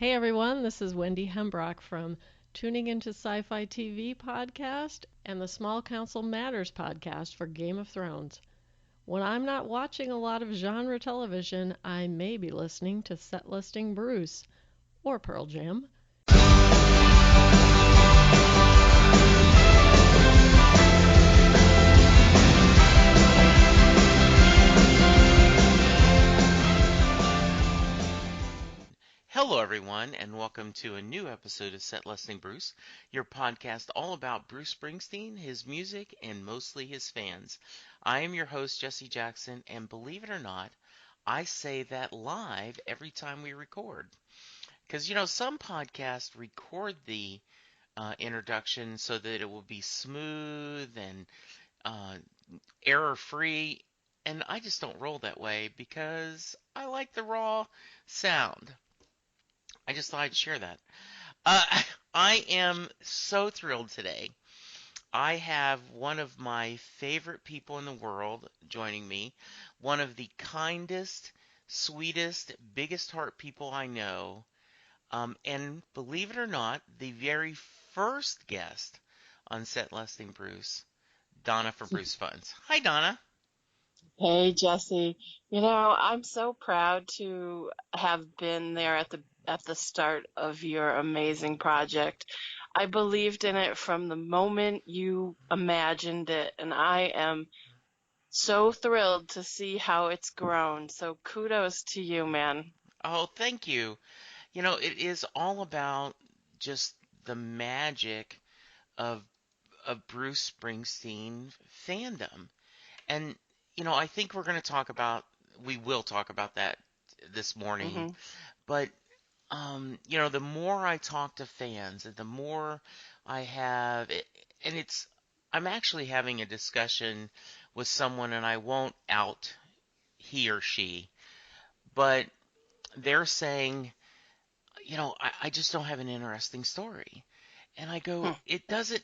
Hey everyone, this is Wendy Hembrock from Tuning Into Sci-Fi TV podcast and the Small Council Matters podcast for Game of Thrones. When I'm not watching a lot of genre television, I may be listening to Set Listing Bruce or Pearl Jam. Hello, everyone, and welcome to a new episode of Set Listing Bruce, your podcast all about Bruce Springsteen, his music, and mostly his fans. I am your host, Jesse Jackson, and believe it or not, I say that live every time we record. Because, some podcasts record the introduction so that it will be smooth and uh, error-free, and I just don't roll that way because I like the raw sound. I just thought I'd share that. Uh, I am so thrilled today. I have one of my favorite people in the world joining me, one of the kindest, sweetest, biggest heart people I know, and believe it or not, the very first guest on Set Listing Bruce, Donna for Bruce Funds. Hi, Donna. Hey Jesse, I'm so proud to have been there at the start of your amazing project. I believed in it from the moment you imagined it, and I am so thrilled to see how it's grown. So kudos to you, man. Oh, thank you. It is all about just the magic of Bruce Springsteen fandom. And, I think we will talk about that this morning. Hmm. But, the more I talk to fans and the more I have, and I'm actually having a discussion with someone, and I won't out he or she, but they're saying, I just don't have an interesting story. And I go, it doesn't,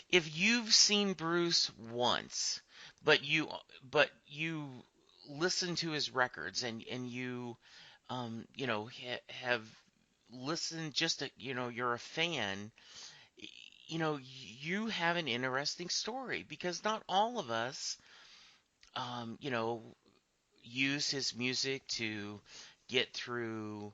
if you've seen Bruce once, but you listen to his records and you have listened just to, you're a fan, you know you have an interesting story because not all of us um, you know use his music to get through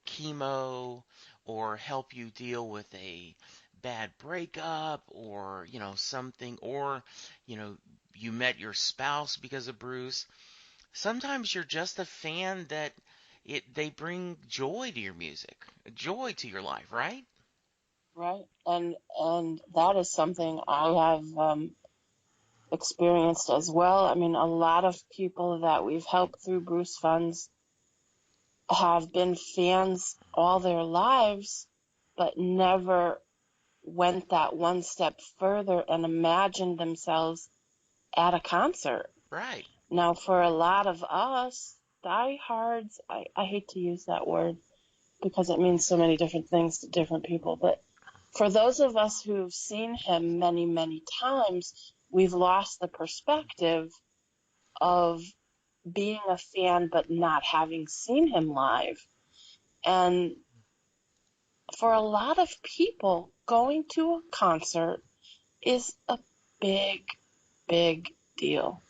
chemo or help you deal with a bad breakup or something, or you know you met your spouse because of Bruce. Sometimes you're just a fan that they bring joy to your music, joy to your life, right? Right? And that is something I have experienced as well. I mean, a lot of people that we've helped through Bruce Funds have been fans all their lives, but never went that one step further and imagined themselves at a concert. Right. Now, for a lot of us, diehards, I hate to use that word because it means so many different things to different people, but for those of us who've seen him many, many times, we've lost the perspective of being a fan but not having seen him live. And for a lot of people, going to a concert is a big, big deal.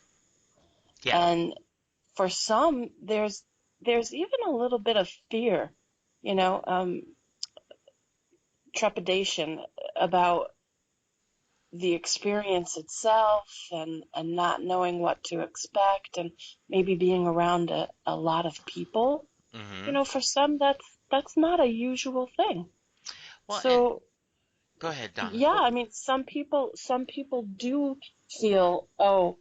Yeah. And for some, there's even a little bit of fear, you know, um, trepidation about the experience itself and not knowing what to expect and maybe being around a lot of people. Mm-hmm. For some that's not a usual thing. Well, and So go ahead, Donna. yeah, I mean, some people do feel, oh,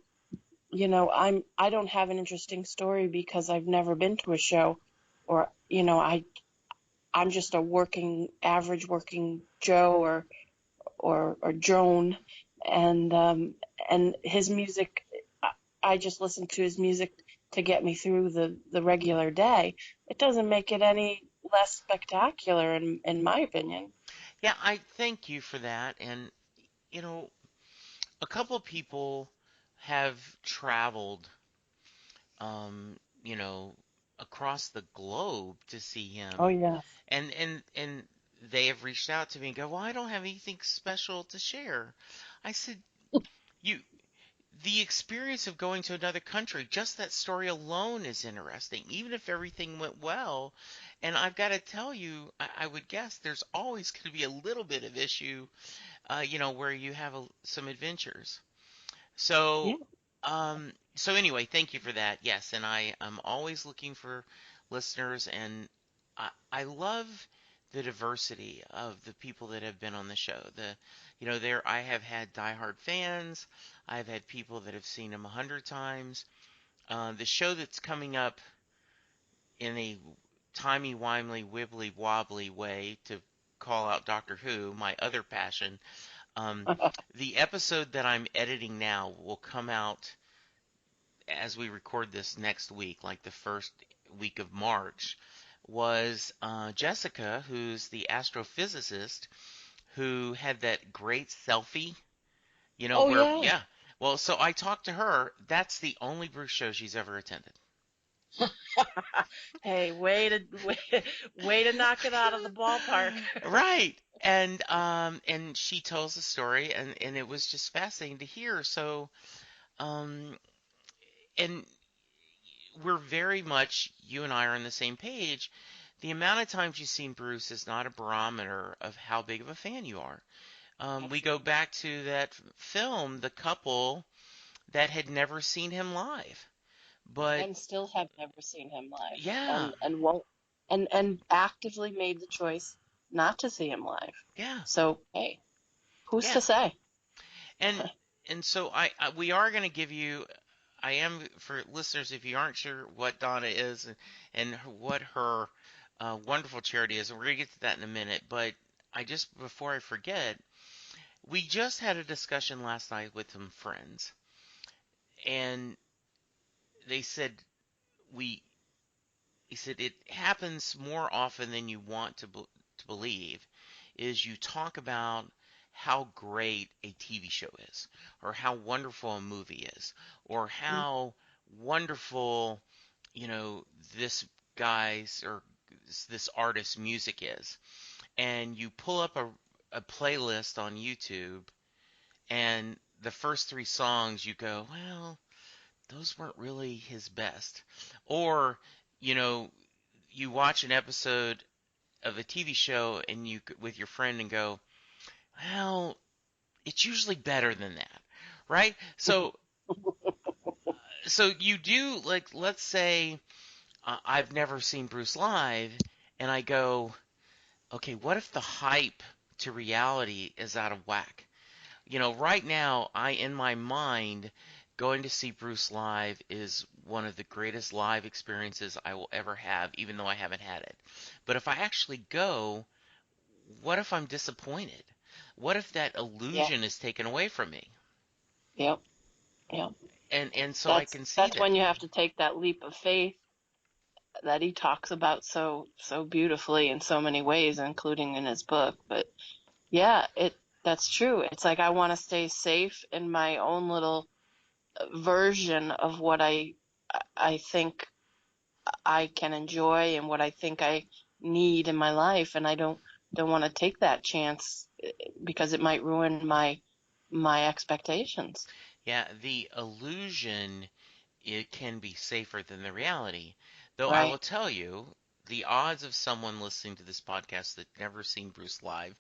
I don't have an interesting story because I've never been to a show, or I'm just a average working Joe or Joan, and his music, I just listen to his music to get me through the regular day. It doesn't make it any less spectacular in my opinion. Yeah, I thank you for that. And, you know, a couple of people have traveled, um, you know, across the globe to see Oh, him, yes. and they have reached out to me and go, well, I don't have anything special to share. I said, you the experience of going to another country, just that story alone is interesting, even if everything went well. And I've got to tell you, I would guess there's always going to be a little bit of issue, where you have some adventures. Yeah. So anyway, thank you for that. Yes, and I am always looking for listeners, and I love the diversity of the people that have been on the show. There I have had diehard fans. I've had people that have seen him 100 times. The show that's coming up in a timey-wimey, wibbly-wobbly way to call out Doctor Who, my other passion. The episode that I'm editing now will come out as we record this next week, like the first week of March, was Jessica, who's the astrophysicist who had that great selfie, Oh, where, yeah. yeah. Well, so I talked to her. That's the only Bruce show she's ever attended. Hey, way to knock it out of the ballpark. Right. And she tells the story, and it was just fascinating to hear. So, um, and we're very much, you and I are on the same page. The amount of times you've seen Bruce is not a barometer of how big of a fan you are. We go Absolutely. back to that film, the couple that had never seen him live. But And still have never seen him live, yeah, and won't, and actively made the choice not to see him live. yeah, So, hey, who's yeah. to say? And and so we are going to give you. I am, for listeners, if you aren't sure what Donna is, and what her wonderful charity is, and we're going to get to that in a minute. But before I forget, we just had a discussion last night with some friends, and they said we he said it happens more often than you want to believe, is you talk about how great a TV show is, or how wonderful a movie is, or Mm. how wonderful, you know, this guy's or this artist's music is. And you pull up a playlist on YouTube, and the first three songs you go, well, those weren't really his best. Or, you know, you watch an episode of a TV show and with your friend and go, well, it's usually better than that, right? So you do, like, let's say I've never seen Bruce live, and I go, okay, what if the hype to reality is out of whack? Right now, in my mind, going to see Bruce live is one of the greatest live experiences I will ever have, even though I haven't had it. But if I actually go, what if I'm disappointed? What if that Yeah. illusion is taken away from me? Yep. Yep. And so I That's can see that's that. when you have to take that leap of faith that he talks about so beautifully in so many ways, including in his book. But yeah, that's true. It's like I want to stay safe in my own little version of what I think I can enjoy and what I think I need in my life, and I don't want to take that chance because it might ruin my expectations. Yeah, the illusion, it can be safer than the reality. Though I will Right. tell you, the odds of someone listening to this podcast that never seen Bruce live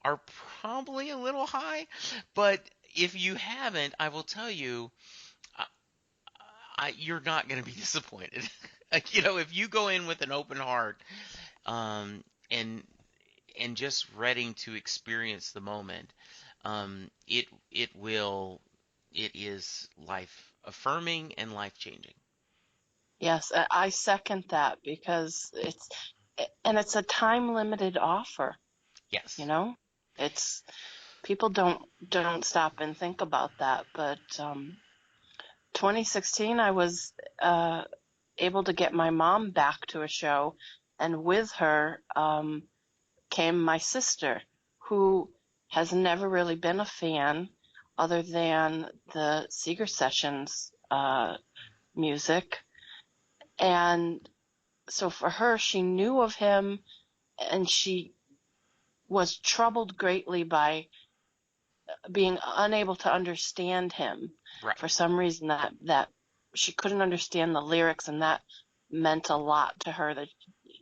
are probably a little high. But if you haven't, I will tell you, uh, you're not going to be disappointed. If you go in with an open heart, um, and just ready to experience the moment, it is life affirming and life changing. Yes, I second that because it's a time limited offer, you Yes. know? It's people don't stop and think about that, but 2016 I was able to get my mom back to a show, and with her came my sister, who has never really been a fan other than the Seeger Sessions music. And so for her, she knew of him, and she was troubled greatly by being unable to understand him. Right. For some reason, that she couldn't understand the lyrics, and that meant a lot to her. That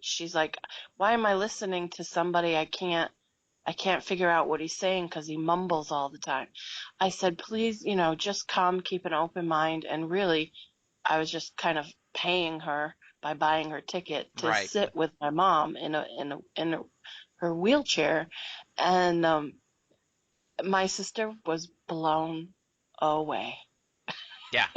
she's like, why am I listening to somebody I can't figure out what he's saying because he mumbles all the time. I said, please, just come, keep an open mind. And really, I was just kind of paying her by buying her ticket to Right. sit with my mom in her wheelchair. And my sister was blown away. Yeah.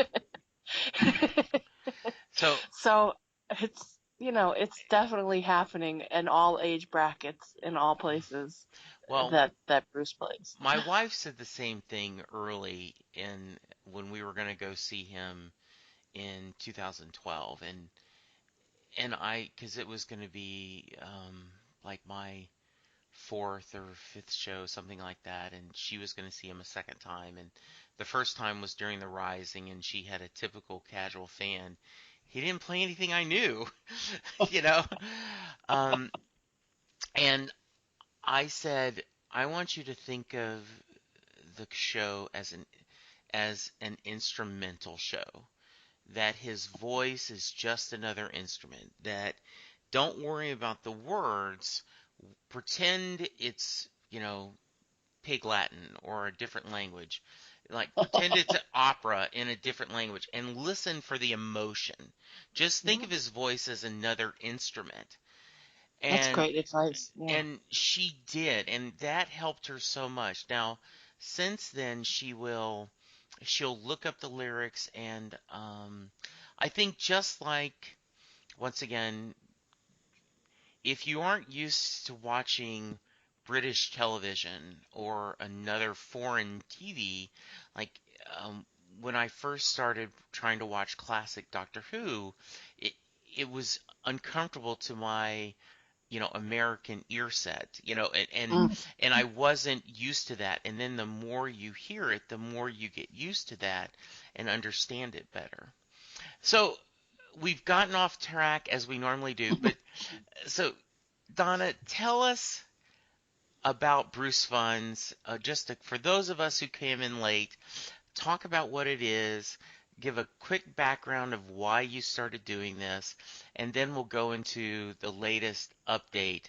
So, So it's definitely happening in all age brackets, in all places well, that Bruce plays. my wife said the same thing early in when we were going to go see him in 2012, and because it was going to be like my fourth or fifth show, something like that, and she was going to see him a second time, and the first time was during the Rising, and she had a typical casual fan. He didn't play anything I knew, you know, um, and I said, I want you to think of the show as an instrumental show. That his voice is just another instrument. That don't worry about the words. Pretend it's, Pig Latin or a different language. Like pretend it's an opera in a different language and listen for the emotion. Just think Yeah, of his voice as another instrument. that's And great advice. Yeah. and she did, and that helped her so much. Now, since then, she'll look up the lyrics, and I think just like once again, if you aren't used to watching British television or another foreign TV, like um, when I first started trying to watch classic Doctor Who, it it was uncomfortable to my American ear set, Mm. and I wasn't used to that. And then the more you hear it, the more you get used to that and understand it better. So we've gotten off track as we normally do, but so Donna, tell us about Bruce Funds. For those of us who came in late, talk about what it is, give a quick background of why you started doing this, and then we'll go into the latest update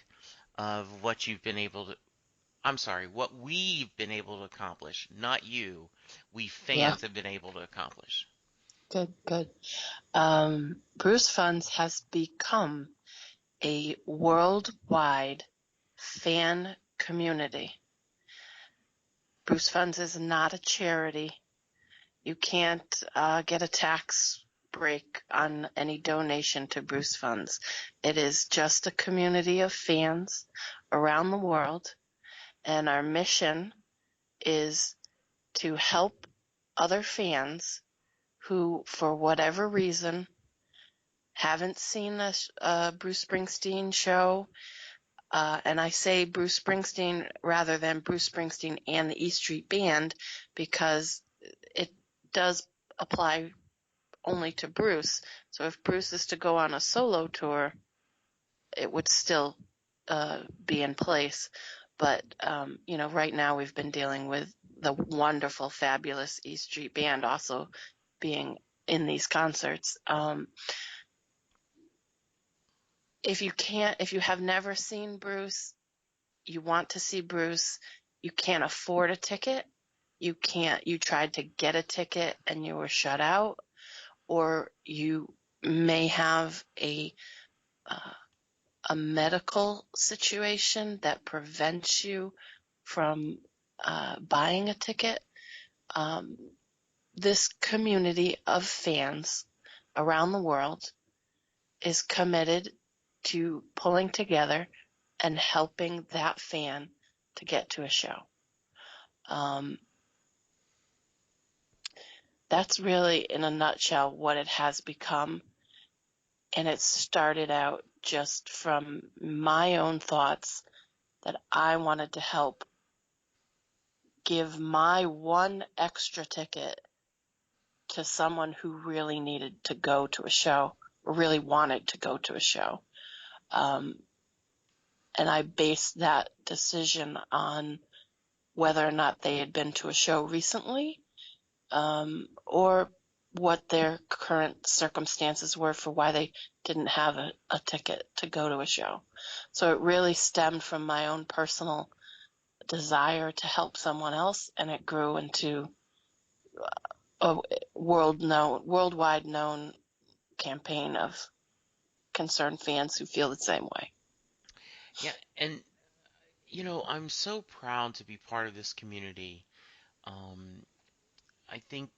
of what you've been able to, I'm sorry, what we've been able to accomplish, not you, we Yeah, fans have been able to accomplish. good, good. Bruce Funds has become a worldwide fan community. Bruce Funds is not a charity. You can't get a tax break on any donation to Bruce Funds. It is just a community of fans around the world, and our mission is to help other fans who, for whatever reason, haven't seen a Bruce Springsteen show. And I say Bruce Springsteen rather than Bruce Springsteen and the E Street Band because it does apply only to Bruce. So if Bruce is to go on a solo tour, it would still be in place. But, right now we've been dealing with the wonderful, fabulous E Street Band also being in these concerts. If you have never seen Bruce, you want to see Bruce, you can't afford a ticket, you tried to get a ticket and you were shut out, or you may have a medical situation that prevents you from buying a ticket. This community of fans around the world is committed to pulling together and helping that fan to get to a show. That's really, in a nutshell, what it has become. And it started out just from my own thoughts that I wanted to help give my one extra ticket to someone who really needed to go to a show really wanted to go to a show. And I based that decision on whether or not they had been to a show recently, or what their current circumstances were for why they didn't have a ticket to go to a show. So it really stemmed from my own personal desire to help someone else, and it grew into a worldwide known campaign of concerned fans who feel the same way. Yeah, and I'm so proud to be part of this community. Um, I think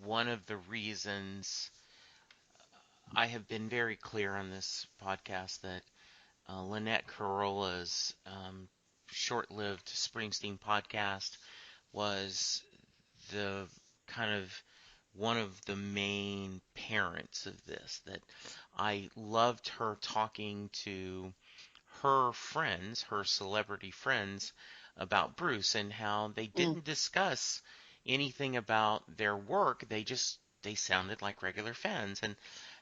one of the reasons I have been very clear on this podcast that Lynette Carola's short-lived Springsteen podcast was the kind of one of the main parents of this, that I loved her talking to her friends, her celebrity friends, about Bruce and how they Mm. didn't discuss anything about their work. They sounded like regular fans. And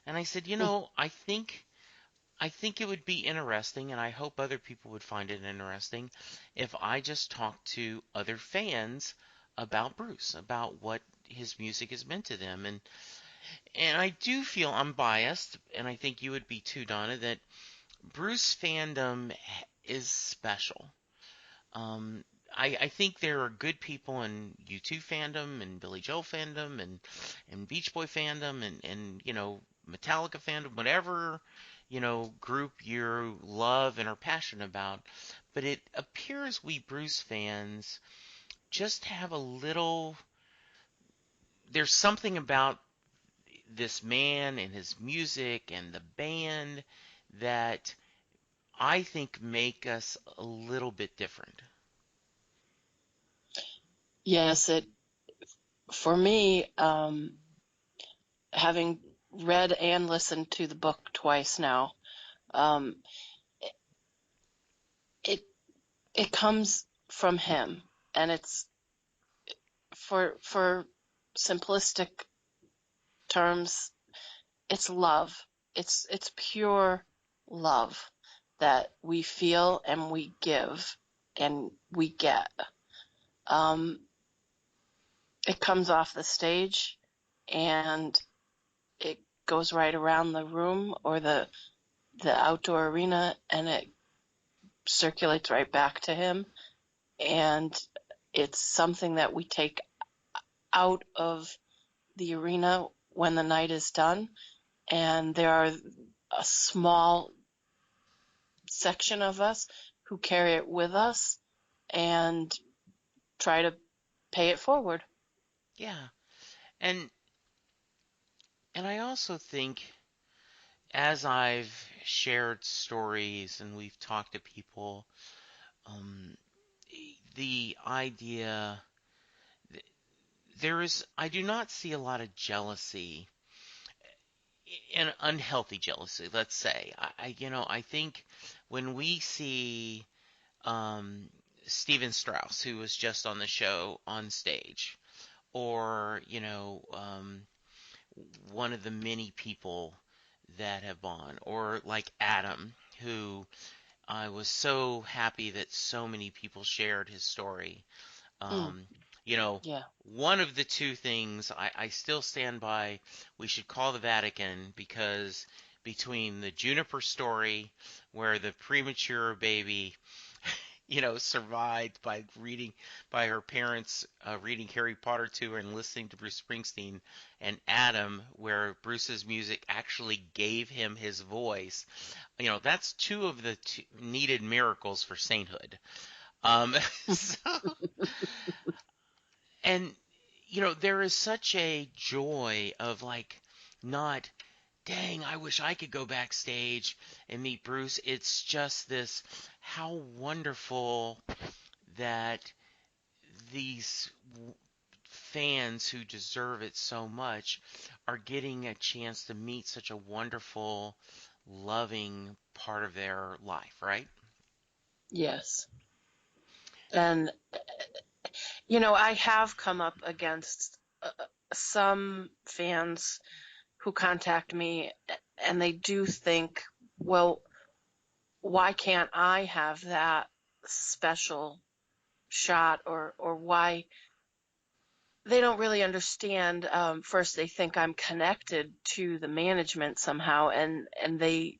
I said, I think it would be interesting, and I hope other people would find it interesting, if I just talked to other fans about Bruce, about what his music has meant to them. And I do feel I'm biased, and I think you would be too, Donna, that Bruce fandom is special. Um, I think there are good people in U2 fandom and Billy Joel fandom and Beach Boy fandom and Metallica fandom, whatever group you love and are passionate about. But it appears we Bruce fans just have a little. There's something about this man and his music and the band that I think make us a little bit different. Yes, for me, having read and listened to the book twice now, um, it it comes from him, and it's for simplistic terms, it's love. It's pure love that we feel and we give and we get. Um, it comes off the stage and it goes right around the room or the outdoor arena, and it circulates right back to him. And it's something that we take out of the arena when the night is done. And there are a small section of us who carry it with us and try to pay it forward. Yeah. And and I also think as I've shared stories and we've talked to people, um, the idea I do not see a lot of jealousy and unhealthy jealousy, let's say. I think when we see um, Steven Strauss, who was just on the show on stage, or one of the many people that have gone, or like Adam, who I was so happy that so many people shared his story. Mm, Um, you know, yeah. one of the two things I still stand by, we should call the Vatican, because between the Juniper story, where the premature baby survived by her parents reading Harry Potter to her and listening to Bruce Springsteen, and Adam, where Bruce's music actually gave him his voice. That's two of the needed miracles for sainthood. So, and there is such a joy of like not, dang, I wish I could go backstage and meet Bruce. It's just this, how wonderful that these fans who deserve it so much are getting a chance to meet such a wonderful, loving part of their life, right? Yes. And, I have come up against some fans who contact me and they do think, well, why can't I have that special shot, or why they don't really understand. First, they think I'm connected to the management somehow, and they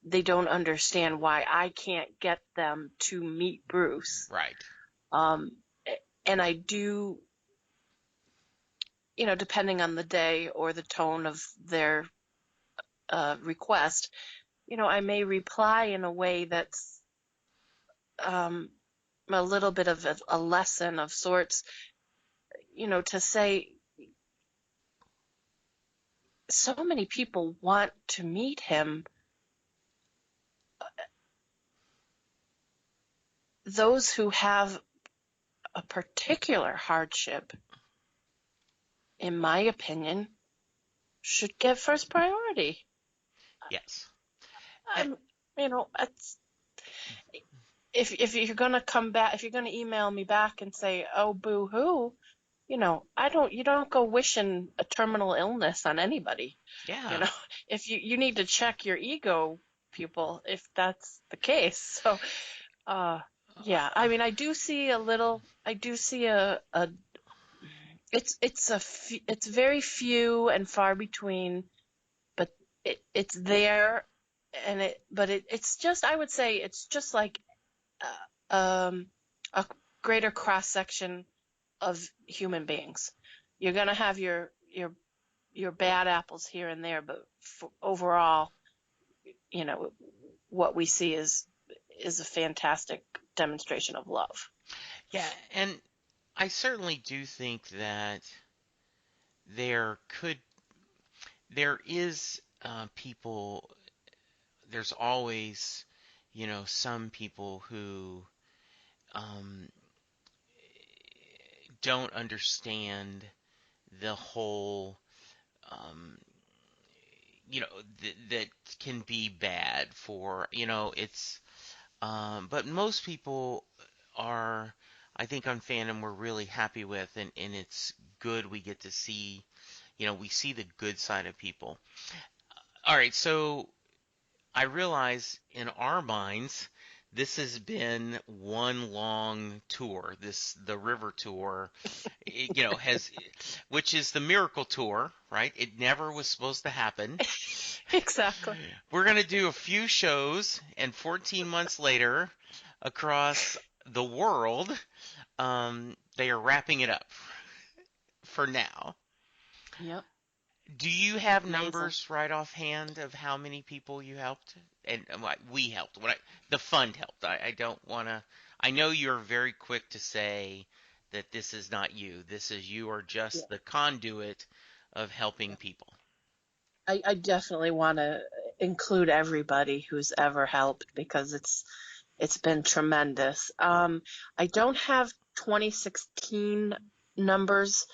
don't understand why I can't get them to meet Bruce. Right. And I do, depending on the day or the tone of their request, I may reply in a way that's a little bit of a lesson of sorts, to say, so many people want to meet him. Those who have a particular hardship, in my opinion, should get first priority. Yes. It's, if you're gonna come back, if you're gonna email me back and say, "Oh, boo hoo," you don't go wishing a terminal illness on anybody. Yeah. If you need to check your ego, people, if that's the case. So, yeah, I do see it's very few and far between, but it's there, it's just, I would say it's just like a greater cross section of human beings. You're gonna have your bad apples here and there, but overall, what we see is a fantastic demonstration of love. Yeah, and I certainly do think that there could, there is people, there's always, some people who um, don't understand the whole, um, that can be bad for, it's, but most people are, I think on Fandom we're really happy with, and it's good we get to see, we see the good side of people. All right, so I realize in our minds, this has been one long tour. The river tour, has, which is the miracle tour, right? It never was supposed to happen. Exactly. We're going to do a few shows, and 14 months later, across the world, they are wrapping it up for now. Yep. Do you have Amazing. numbers right offhand of how many people you helped? And we helped. The fund helped. I don't want to. I know you're very quick to say that this is not you. You are just the conduit of helping people. I definitely want to include everybody who's ever helped, because it's been tremendous. I don't have 2016 numbers,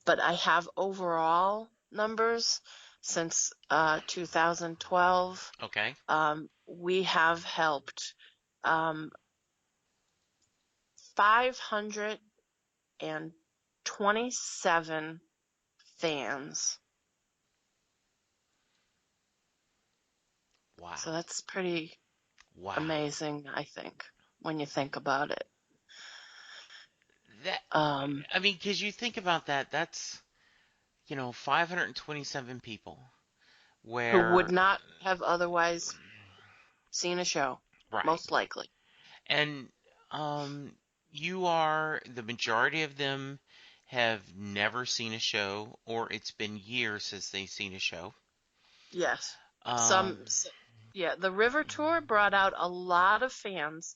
but I have overall numbers since 2012. Okay. We have helped 527 fans. Wow. So that's pretty Wow. amazing, I think, when you think about it. Because you think about that, that's 527 people who would where not have otherwise seen a show, right. most likely. And the majority of them have never seen a show, or it's been years since they've seen a show. Yes. The River Tour brought out a lot of fans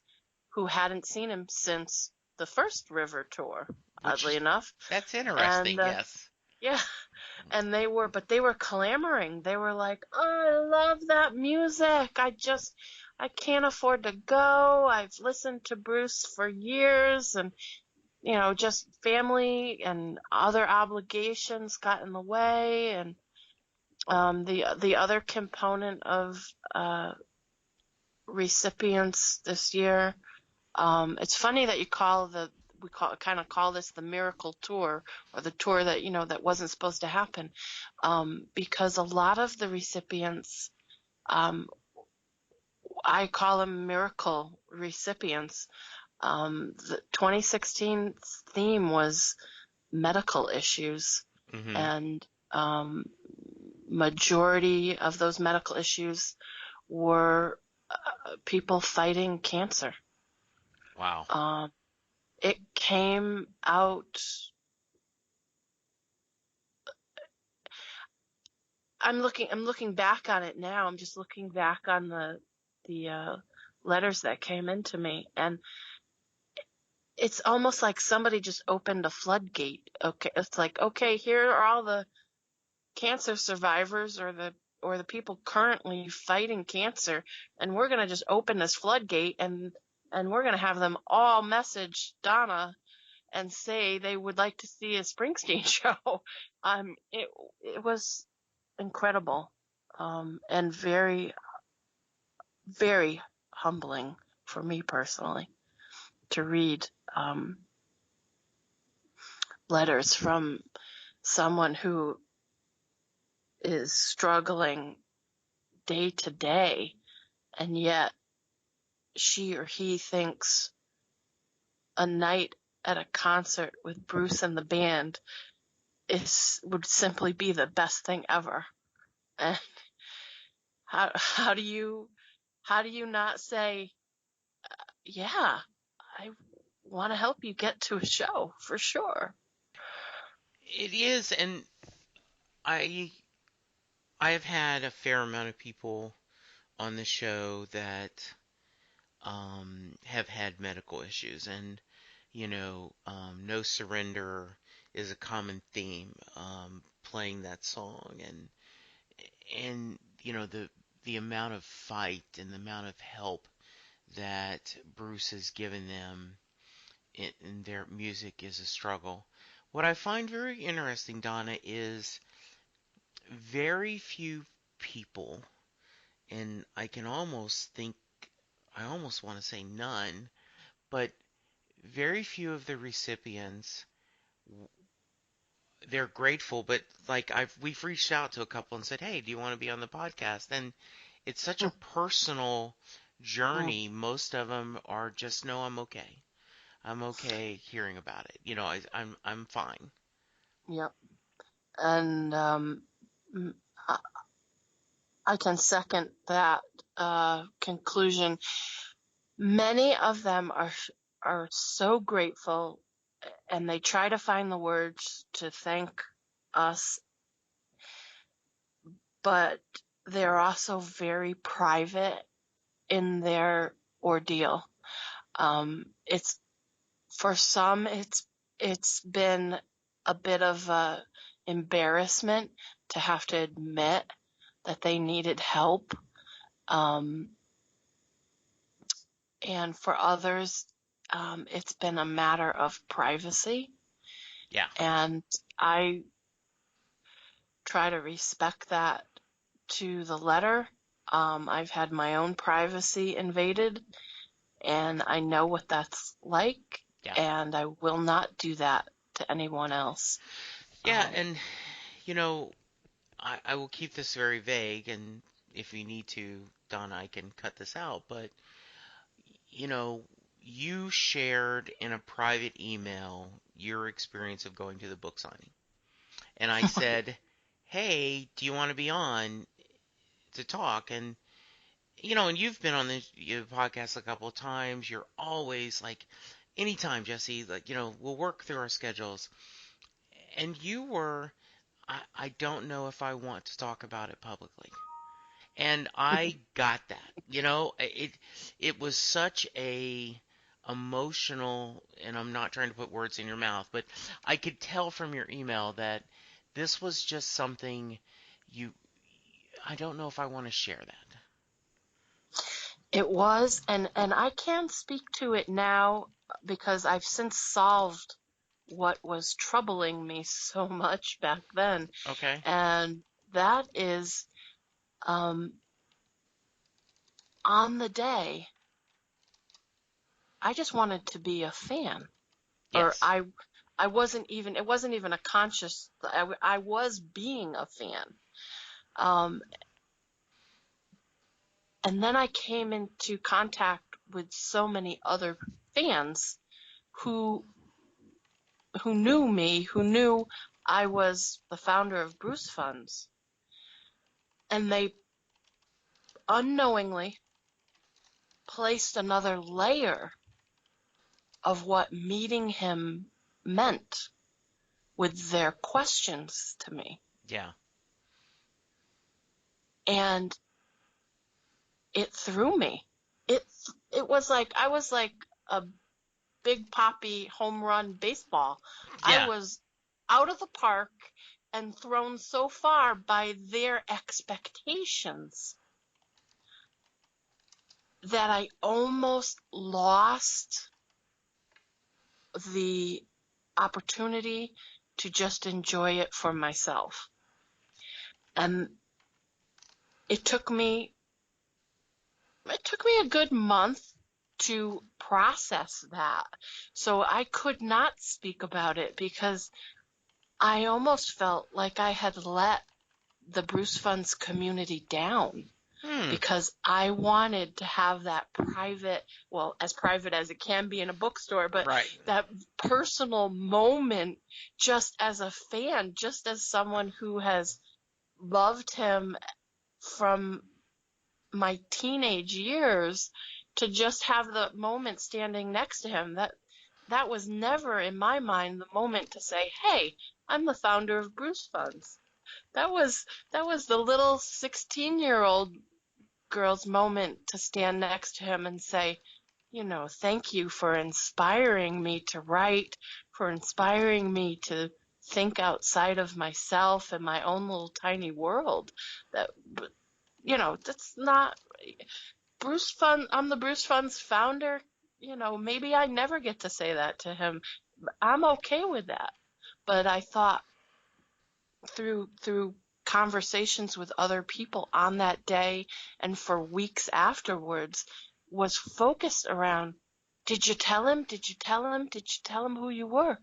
who hadn't seen him since the first River Tour, oddly enough. That's interesting, yes. Yeah. And they were clamoring. They were like, "Oh, I love that music. I can't afford to go. I've listened to Bruce for years, and just family and other obligations got in the way." And the other component of recipients this year, it's funny that we kind of call this the miracle tour, or the tour that that wasn't supposed to happen, because a lot of the recipients I call them miracle recipients. The 2016 theme was medical issues, Mm-hmm. and majority of those medical issues were people fighting cancer. Wow. It came out. I'm looking back on it now. I'm just looking back on the letters that came into me, and it's almost like somebody just opened a floodgate. Okay, it's like, okay, here are all the cancer survivors or the people currently fighting cancer, and we're gonna just open this floodgate, and we're gonna have them all message Donna and say they would like to see a Springsteen show. It was incredible, and very, very humbling for me personally to read letters from someone who is struggling day to day, and yet she or he thinks a night at a concert with Bruce and the band would simply be the best thing ever. And how do you not say, yeah, I want to help you get to a show for sure. It is, and I I have had a fair amount of people on the show that have had medical issues, and No Surrender is a common theme, playing that song, and the amount of fight and the amount of help that Bruce has given them in their music is a struggle. What I find very interesting, Donna, is very few people, and I almost want to say none, but very few of the recipients, they're grateful, but like we've reached out to a couple and said, "Hey, do you want to be on the podcast?" And it's such a personal Mm, journey. Most of them are just, "No, I'm okay. I'm okay hearing about it. I'm fine." yep. And I can second that conclusion. Many of them are so grateful, and they try to find the words to thank us, but they're also very private in their ordeal. It's for some, it's been a bit of a embarrassment to have to admit that they needed help. Um, and for others, it's been a matter of privacy. Yeah. And I try to respect that to the letter. I've had my own privacy invaded, and I know what that's like, Yeah. and I will not do that to anyone else. Yeah, and you know, I will keep this very vague, and if we need to, Donna, I can cut this out, but you know, you shared in a private email your experience of going to the book signing. And I said, "Hey, do you want to be on to talk?" And you've been on your podcast a couple of times. You're always like, "Anytime, Jesse, like, we'll work through our schedules." And you were, I don't know if I want to talk about it publicly. And I got that. It was such a emotional, and I'm not trying to put words in your mouth, but I could tell from your email that this was just something you I don't know if I want to share that. It was, and I can speak to it now because I've since solved what was troubling me so much back then, Okay? and that is, um, on the day, I just wanted to be a fan, or Yes. I wasn't even, it wasn't even a conscious, I was being a fan. Um, And then I came into contact with so many other fans who knew me, who knew I was the founder of Bruce Funds. And they unknowingly placed another layer of what meeting him meant with their questions to me. Yeah. And it threw me. It was like I was like a big poppy home run baseball. I Yeah. was out of the park and thrown so far by their expectations that I almost lost the opportunity to just enjoy it for myself. And it took me a good month to process that. So I could not speak about it because I almost felt like I had let the Bruce Funds community down because I wanted to have that private, well, as private as it can be in a bookstore, but Right. that personal moment just as a fan, just as someone who has loved him from my teenage years, to just have the moment standing next to him. That was never in my mind the moment to say, hey, I'm the founder of Bruce Funds. That was the little 16-year-old girl's moment to stand next to him and say, thank you for inspiring me to write, for inspiring me to think outside of myself and my own little tiny world. That's not Bruce Fund. I'm the Bruce Fund's founder. Maybe I never get to say that to him. I'm okay with that. But I thought through conversations with other people on that day and for weeks afterwards was focused around, did you tell him? Did you tell him? Did you tell him who you were?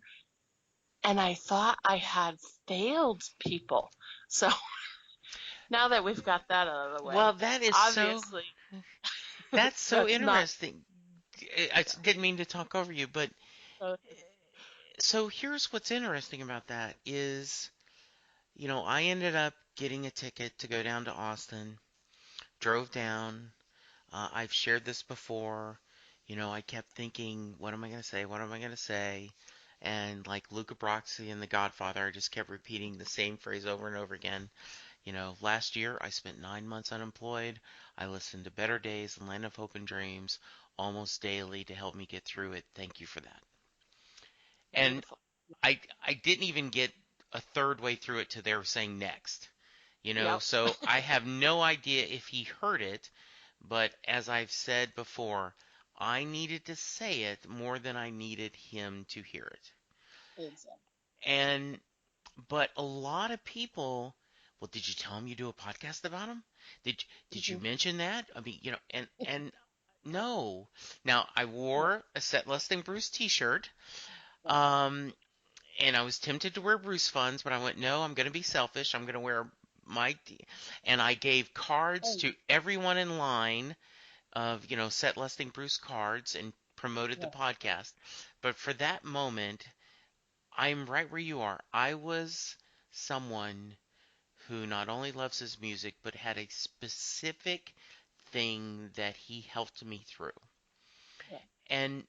And I thought I had failed people. So now that we've got that out of the way, Well, that is obviously that's so that's not. interesting. I didn't mean to talk over you, but Uh, so here's what's interesting about that is, I ended up getting a ticket to go down to Austin, drove down. I've shared this before. I kept thinking, what am I going to say? What am I going to say? And like Luca Brasi in The Godfather, I just kept repeating the same phrase over and over again. Last year I spent 9 months unemployed. I listened to Better Days and Land of Hope and Dreams almost daily to help me get through it. Thank you for that. And Beautiful. I didn't even get a third way through it to they were saying next. Yep. So I have no idea if he heard it, but as I've said before, I needed to say it more than I needed him to hear it. Exactly. And but a lot of people, well, did you tell him you do a podcast about him? Did you mention that? I mean, and no. Now I Right. wore a Set Lusting Bruce t-shirt. Right. Um and I was tempted to wear Bruce Funds, but I went, no, I'm going to be selfish. I'm going to wear and I gave cards Oh, to everyone in line of, Set Lusting Bruce cards and promoted the yeah. podcast. But for that moment, I'm right where you are. I was someone who not only loves his music, but had a specific thing that he helped me through. Yeah. And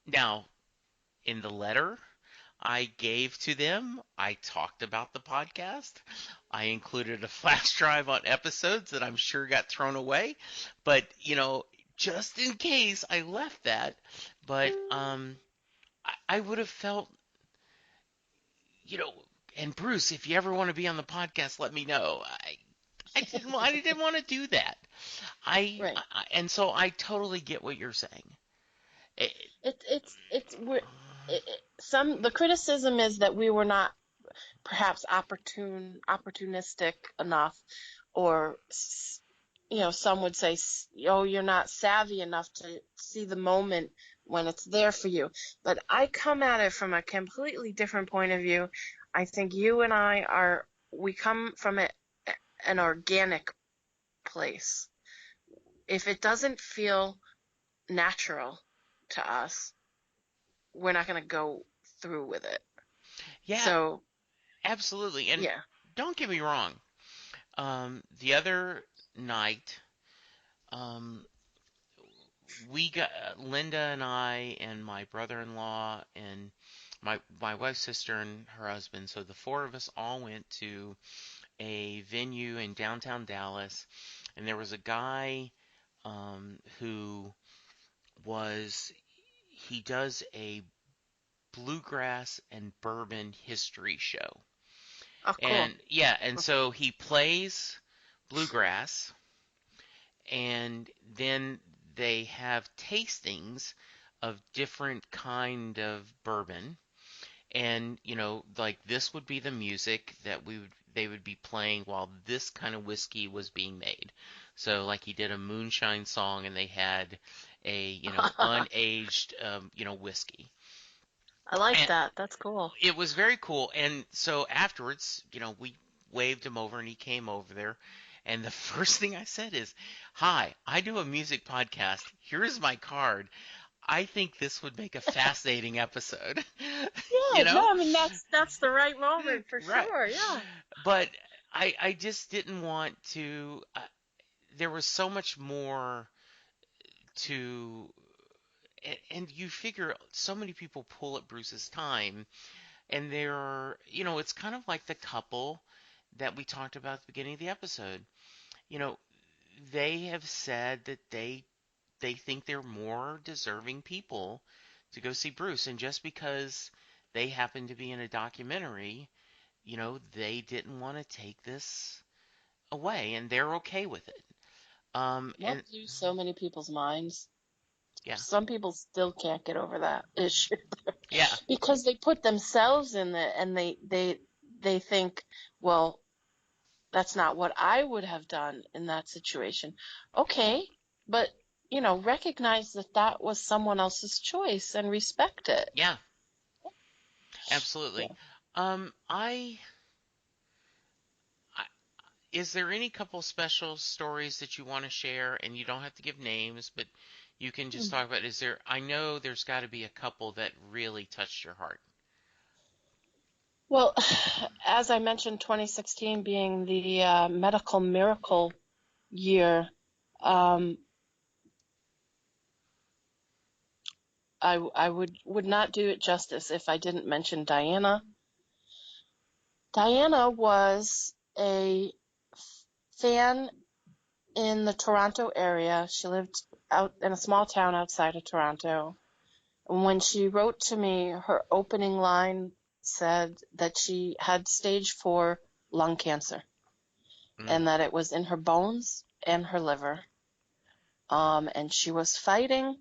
now, in the letter I gave to them, I talked about the podcast. I included a flash drive on episodes that I'm sure got thrown away. But, just in case I left that. But I would have felt, you know, and Bruce, if you ever want to be on the podcast, let me know. I didn't want to do that. Right. And so I totally get what you're saying. It, It's we're some the criticism is that we were not perhaps opportunistic enough, or some would say, oh, you're not savvy enough to see the moment when it's there for you. But I come at it from a completely different point of view. I think you and we come from an organic place. if it doesn't feel natural to us, we're not going to go through with it. Yeah, So, absolutely. And yeah. don't get me wrong. The other night, um, we got Linda and I and my brother-in-law and my wife's sister and her husband. So the four of us all went to a venue in downtown Dallas, and there was a guy who was he does a bluegrass and bourbon history show. Oh, cool. And yeah, and so he plays bluegrass, and then they have tastings of different kind of bourbon. And like this would be the music that they would be playing while this kind of whiskey was being made. So like he did a moonshine song, and they had a unaged whiskey. I like And that. That's cool. it was very cool. And so afterwards, we waved him over, and he came over there. And the first thing I said is, "Hi, I do a music podcast. Here's my card. I think this would make a fascinating episode." You Yeah, know? no, I mean that's the right moment for Right. sure. Yeah. But I just didn't want to. There was so much more to, and you figure so many people pull at Bruce's time, and it's kind of like the couple that we talked about at the beginning of the episode. You know, they have said that they think they're more deserving people to go see Bruce, and just because they happen to be in a documentary, they didn't want to take this away, and they're okay with it. That And blew so many people's minds. yeah, Some people still can't get over that issue yeah, because they put themselves in it and they think, well, that's not what I would have done in that situation. Okay, but recognize that that was someone else's choice and respect it. yeah, absolutely. Yeah. Um, I, I is there any couple special stories that you want to share? And you don't have to give names, but you can just talk about, I know there's got to be a couple that really touched your heart. Well, as I mentioned, 2016 being the medical miracle year, um, I would not do it justice if I didn't mention Diana. Diana was a fan in the Toronto area. She lived out in a small town outside of Toronto. And when she wrote to me, her opening line said that she had stage 4 lung cancer Mm, and that it was in her bones and her liver. And she was fighting.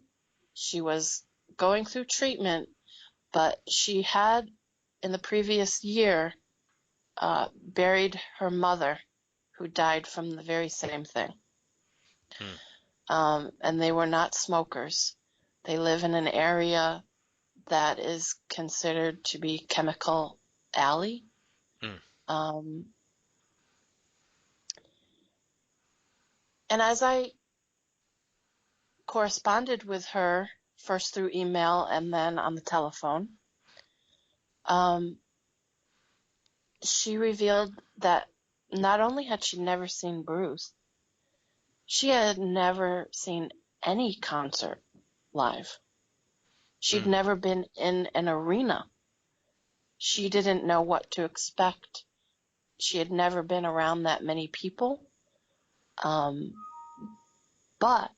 She was going through treatment, but she had, in the previous year, buried her mother, who died from the very same thing. mm, And they were not smokers. They live in an area that is considered to be chemical alley. mm, Um, and as I corresponded with her, first through email and then on the telephone, um, she revealed that not only had she never seen Bruce, she had never seen any concert live. She'd mm, never been in an arena. She didn't know what to expect. She had never been around that many people. Um, but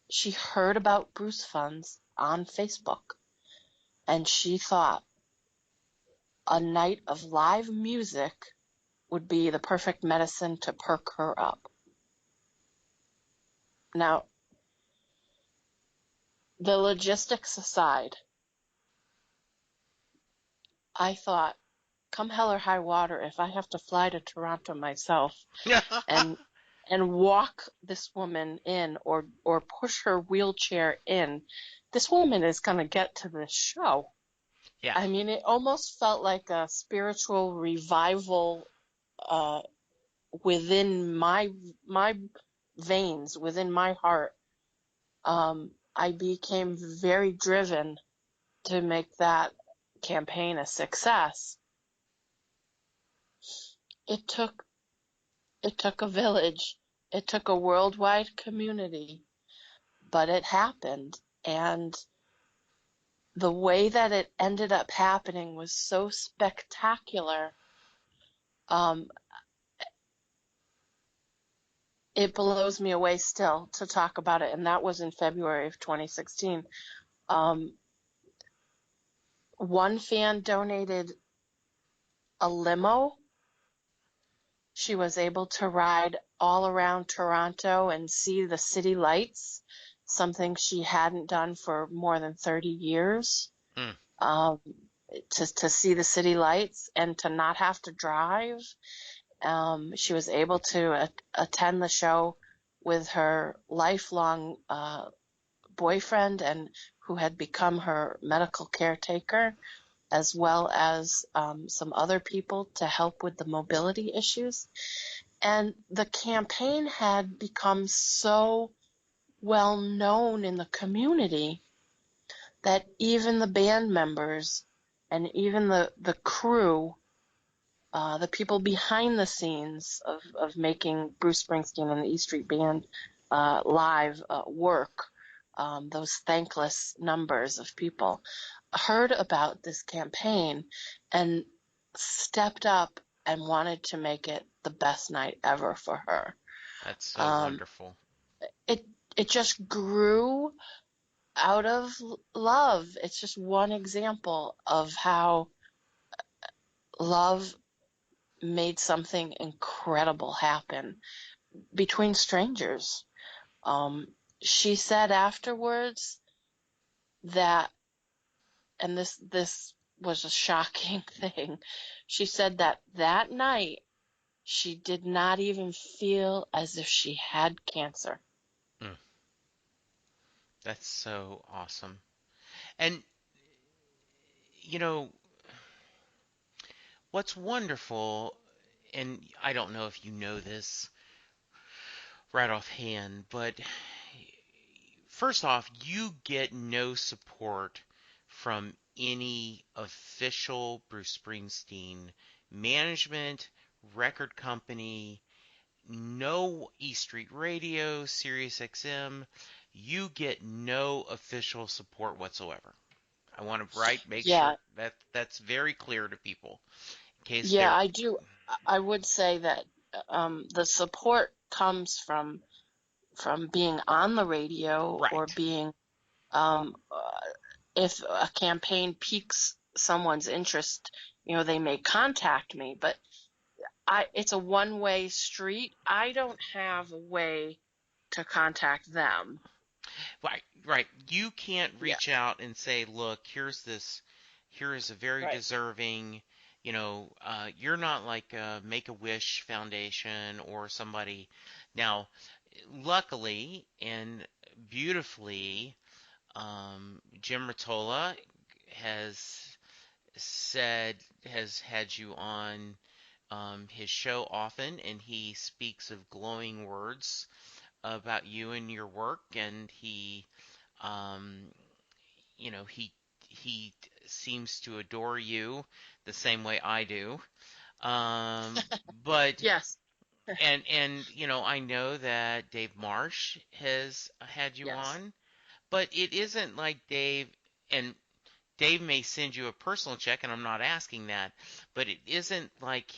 she heard about Bruce Funds on Facebook, and she thought a night of live music would be the perfect medicine to perk her up. Now, the logistics aside, I thought, come hell or high water, if I have to fly to Toronto myself and walk this woman in or push her wheelchair in, this woman is going to get to this show. yeah, I mean, it almost felt like a spiritual revival within my veins, within my heart, I became very driven to make that campaign a success. It took a village. It took a worldwide community, but it happened. And the way that it ended up happening was so spectacular. It blows me away still to talk about it. And that was in February of 2016. One fan donated a limo. She was able to ride all around Toronto and see the city lights, something she hadn't done for more than 30 years. Mm. To see the city lights and to not have to drive. She was able to attend the show with her lifelong boyfriend and who had become her medical caretaker, as well as some other people to help with the mobility issues. And the campaign had become so well known in the community that even the band members and even the crew, the people behind the scenes of making Bruce Springsteen and the E Street Band live work, those thankless numbers of people, heard about this campaign and stepped up and wanted to make it the best night ever for her. That's so wonderful. It just grew out of love. It's just one example of how love made something incredible happen between strangers. She said afterwards that, and this was a shocking thing, she said that that night she did not even feel as if she had cancer. Mm. That's so awesome. And, you know, what's wonderful, and I don't know if you know this right offhand, but first off, you get no support from any official Bruce Springsteen management, record company, no E Street Radio, Sirius XM. You get no official support whatsoever. I want to make Yeah, sure that that's very clear to people in case yeah, they're I do. I would say that the support comes from being on the radio or right. being if a campaign piques someone's interest, they may contact me, but it's a one-way street. I don't have a way to contact them. Right, right. You can't Yeah, reach out and say, look, here is a very right. deserving, you're not like a Make-A-Wish Foundation or somebody. Now, luckily and beautifully, Jim Mottola has said, has had you on his show often, and he speaks of glowing words about you and your work, and um, he seems to adore you the same way I do. Um, but Yes, I know that Dave Marsh has had you yes. on, but it isn't like and Dave may send you a personal check, and I'm not asking that, but it isn't like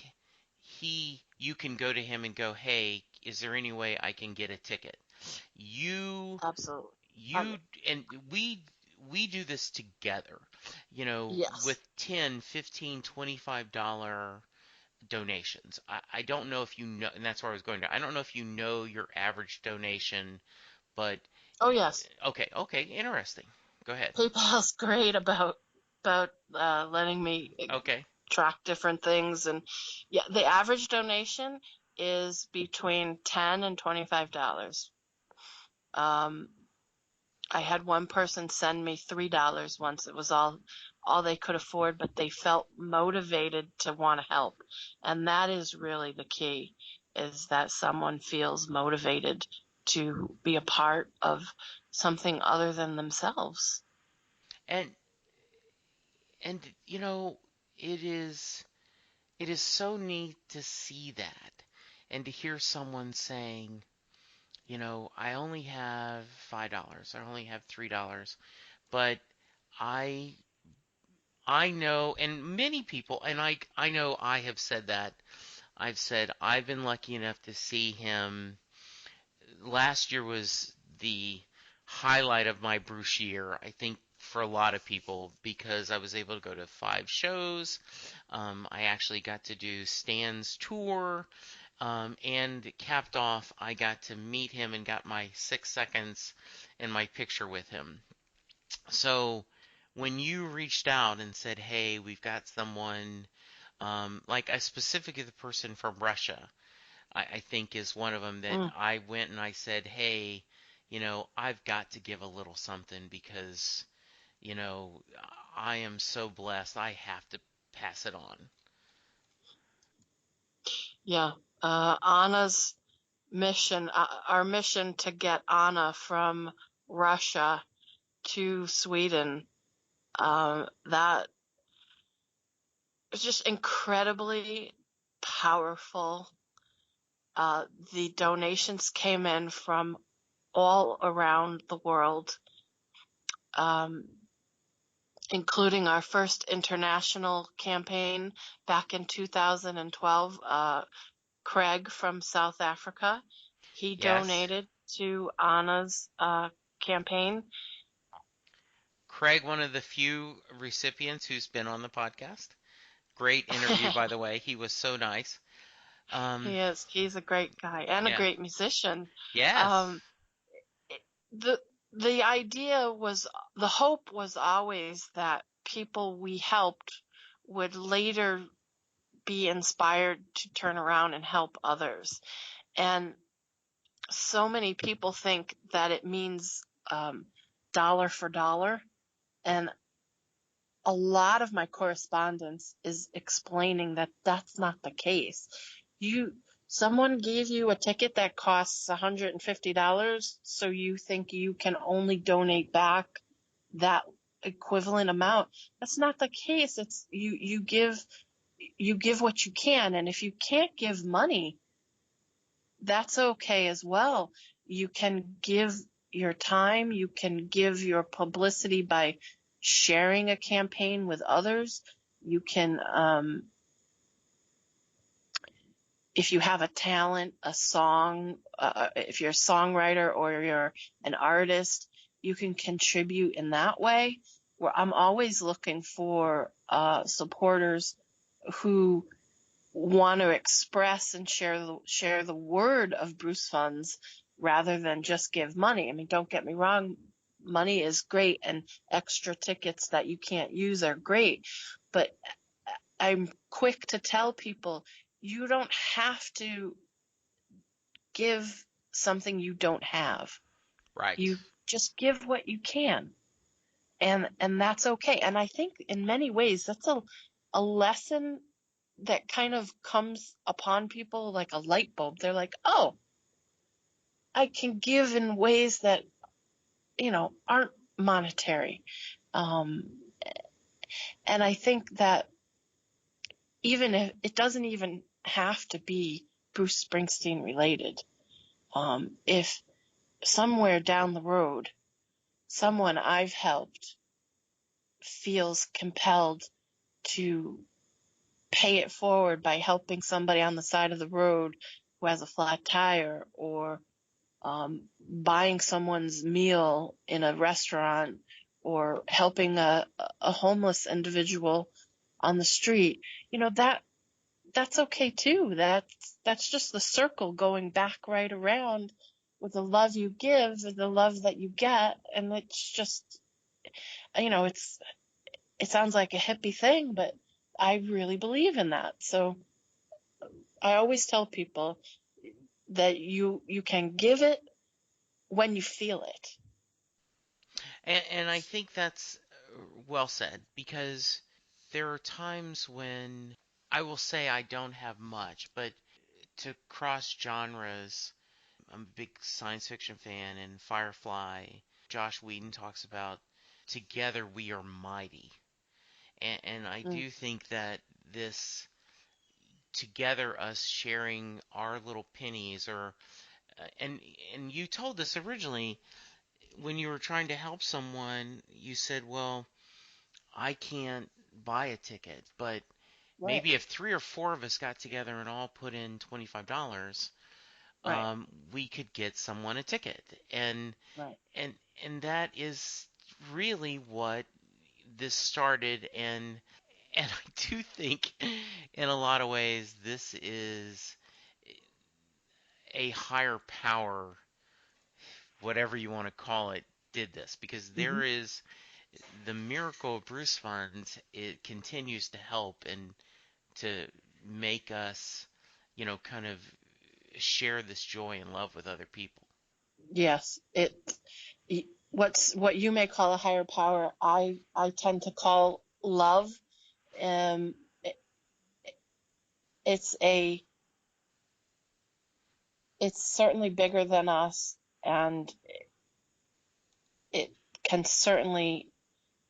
you can go to him and go, hey, is there any way I can get a ticket? You, Absolutely. you, and we do this together, with Yes, 10, 15, $25 donations. I don't know if you know, and that's where I was going to. I don't know if you know your average donation, but oh yes. okay, interesting. Go ahead. PayPal's great about letting me Okay. track different things, and yeah, the average donation is between $10 and $25. Um, I had one person send me $3 once. It was all they could afford, but they felt motivated to want to help. And that is really the key, is that someone feels motivated to be a part of something other than themselves. And you know, it is so neat to see that and to hear someone saying, you know, I only have $5, I only have $3, but I I know, and many people, and I know I have said that. I've said I've been lucky enough to see him. Last year was the highlight of my Bruce year, I think, for a lot of people, because I was able to go to 5 shows. I actually got to do Stan's tour, and capped off, I got to meet him and got my 6 seconds in my picture with him. So when you reached out and said, "Hey, we've got someone," like I specifically the person from Russia, I think is one of them that Mm, I went and I said, "Hey, you know, I've got to give a little something because, you know, I am so blessed. I have to pass it on." yeah. Anna's mission, our mission to get Anna from Russia to Sweden, that was just incredibly powerful. The donations came in from all around the world, um, including our first international campaign back in 2012. Craig from South Africa, he Yes. donated to Anna's campaign. Craig, one of the few recipients who's been on the podcast. Great interview, by the way. He was so nice. Um, He's a great guy and a yeah. great musician. Yes. Um, the the idea was, the hope was always that people we helped would later be inspired to turn around and help others. And so many people think that it means dollar for dollar. And a lot of my correspondence is explaining that that's not the case. You, someone gave you a ticket that costs $150, so you think you can only donate back that equivalent amount. That's not the case. It's you give what you can, and if you can't give money, that's okay as well. You can give your time, you can give your publicity by sharing a campaign with others. You can, if you have a talent, a song, if you're a songwriter or you're an artist, you can contribute in that way. Where I'm always looking for supporters who want to express and share the word of Bruce Funds rather than just give money. I mean, don't get me wrong, money is great, and extra tickets that you can't use are great, but I'm quick to tell people you don't have to give something you don't have. Right. You just give what you can. And that's okay. And I think in many ways that's a lesson that kind of comes upon people like a light bulb. They're like, oh, I can give in ways that, aren't monetary. Um, and I think that even if it doesn't even have to be Bruce Springsteen related, if somewhere down the road, someone I've helped feels compelled to pay it forward by helping somebody on the side of the road who has a flat tire, or buying someone's meal in a restaurant, or helping a homeless individual on the street, that's okay too. That's just the circle going back right around with the love you give and the love that you get. And it's just, it sounds like a hippie thing, but I really believe in that. So I always tell people that you can give it when you feel it. And I think that's well said, because there are times when I will say I don't have much, but to cross genres, I'm a big science fiction fan, and Firefly. Josh Whedon talks about together we are mighty, and I Mm. do think that this together, us sharing our little pennies, or and you told us originally when you were trying to help someone, you said, well, I can't buy a ticket, but Right. maybe if three or four of us got together and all put in $25, Right. we could get someone a ticket. And Right. and and that is really what this started. And I do think in a lot of ways this is a higher power, whatever you want to call it, did this, because Hmm. there is the miracle of Bruce Funds. It continues to help and to make us, kind of share this joy and love with other people. Yes. What you may call a higher power, I tend to call love. Um, it, it's a it's certainly bigger than us, and it can certainly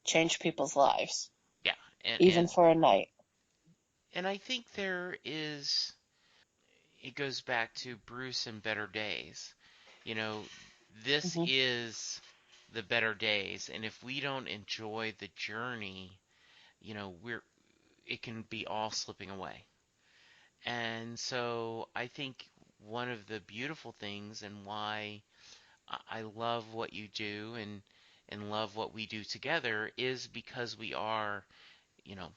change people's lives, Yeah, and even and for a night. and I think it goes back to Bruce and Better Days. You know, this Hmm. is the better days, and if we don't enjoy the journey, we're it can be all slipping away. And so I think one of the beautiful things, and why I love what you do and love what we do together, is because you know,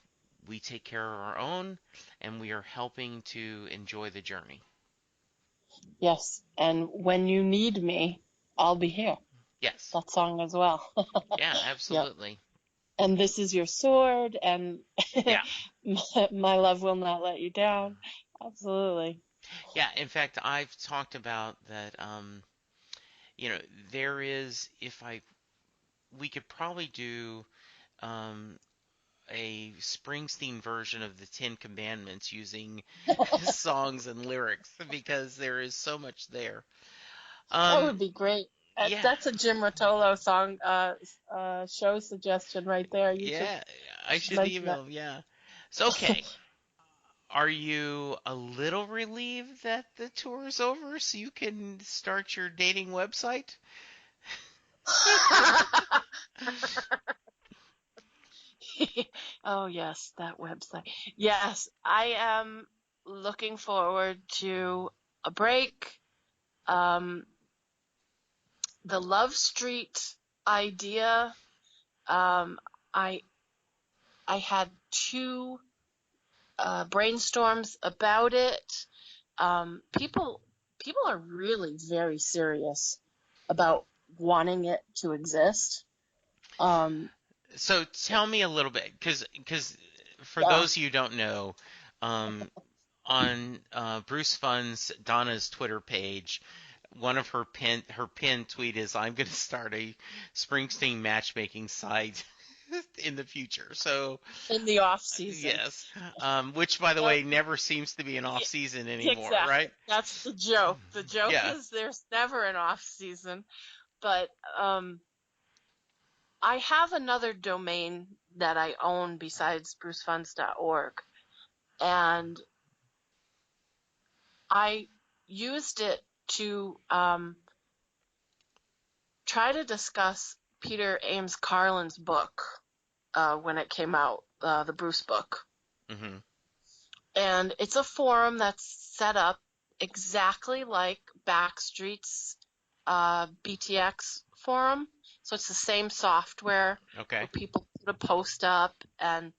we take care of our own, and we are helping to enjoy the journey. Yes. And when you need me, I'll be here. Yes. That song as well. Yeah, Yep. absolutely. And this is your sword, and Yeah. my love will not let you down. Absolutely. Yeah, in fact, I've talked about that, you know, there is, if I we could probably do um a Springsteen version of the Ten Commandments using songs and lyrics, because there is so much there. That Um, would be great. yeah, That's a Jim Rotolo song, show suggestion right there. You yeah, I should should mention that. email him, yeah. So, okay, are you a little relieved that the tour is over so you can start your dating website? Oh, yes, that website. Yes, I am looking forward to a break. Um, the Love Street idea, um, I I had two brainstorms about it. People are really very serious about wanting it to exist. Um, So tell me a little bit, because for yeah. those of you who don't know, um, on Bruce Fun's Donna's Twitter page, one of her pinned tweet is, "I'm going to start a Springsteen matchmaking site in the future." So In the off season. yes, which by the Yep. way never seems to be an off Yeah, season anymore, exactly. right? That's the joke. The joke Yeah. is there's never an off season. But um, I have another domain that I own besides brucefunds.org, and I used it to try to discuss Peter Ames Carlin's book when it came out, the Bruce book. Hmm. And it's a forum that's set up exactly like Backstreet's BTX forum. So it's the same software where Okay. people put a post up, and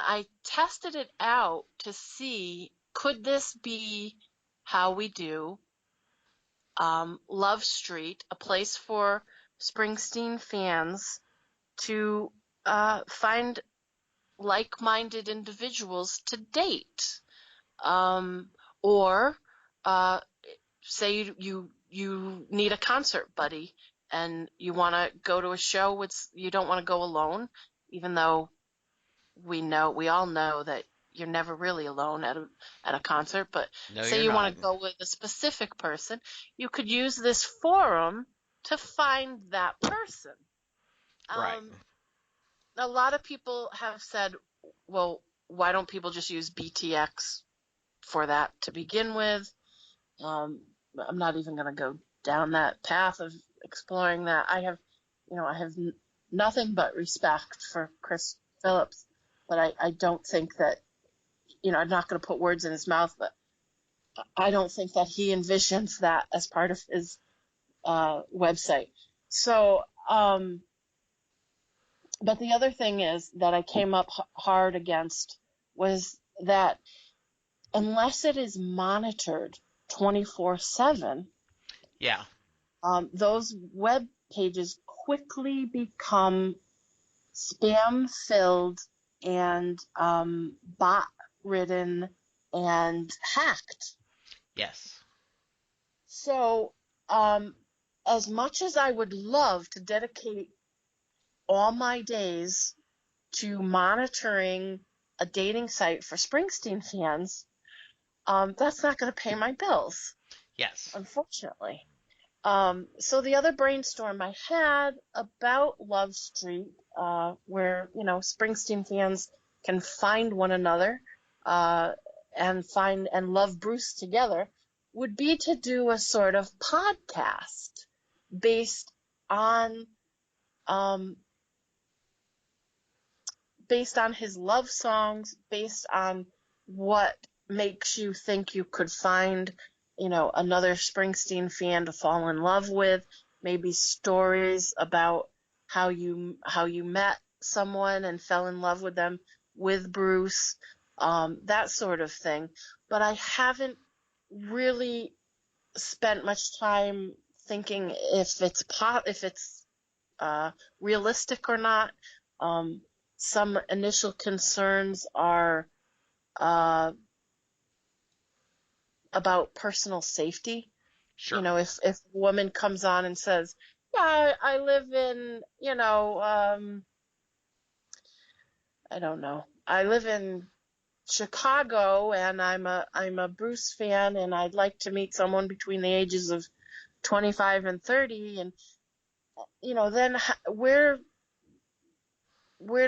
I tested it out to see, could this be how we do Love Street, a place for Springsteen fans to find like-minded individuals to date, um, or uh, say you need a concert buddy and you want to go to a show with, you don't want to go alone, even though we all know that you're never really alone at a concert, but No, say you're you not. want to go with a specific person, you could use this forum to find that person. Right. A lot of people have said, well, why don't people just use BTX for that to begin with? I'm not even going to go down that path of exploring that. I have nothing but respect for Chris Phillips, but I don't think that, I'm not going to put words in his mouth, but I don't think that he envisions that as part of his website. So, but the other thing is that I came up hard against was that unless it is monitored 24/7, Yeah. those web pages quickly become spam filled and bot ridden and hacked. Yes. So, as much as I would love to dedicate all my days to monitoring a dating site for Springsteen fans, that's not going to pay my bills, Yes. unfortunately. So the other brainstorm I had about Love Street, where, Springsteen fans can find one another, and find and love Bruce together, would be to do a sort of podcast based on, um, based on his love songs, based on what makes you think you could find, another Springsteen fan to fall in love with, maybe stories about how you met someone and fell in love with them with Bruce, that sort of thing. But I haven't really spent much time thinking if it's realistic or not. Some initial concerns are about personal safety. Sure. If a woman comes on and says, "Yeah, I live in, I don't know, I live in Chicago and I'm a Bruce fan and I'd like to meet someone between the ages of 25 and 30," and then where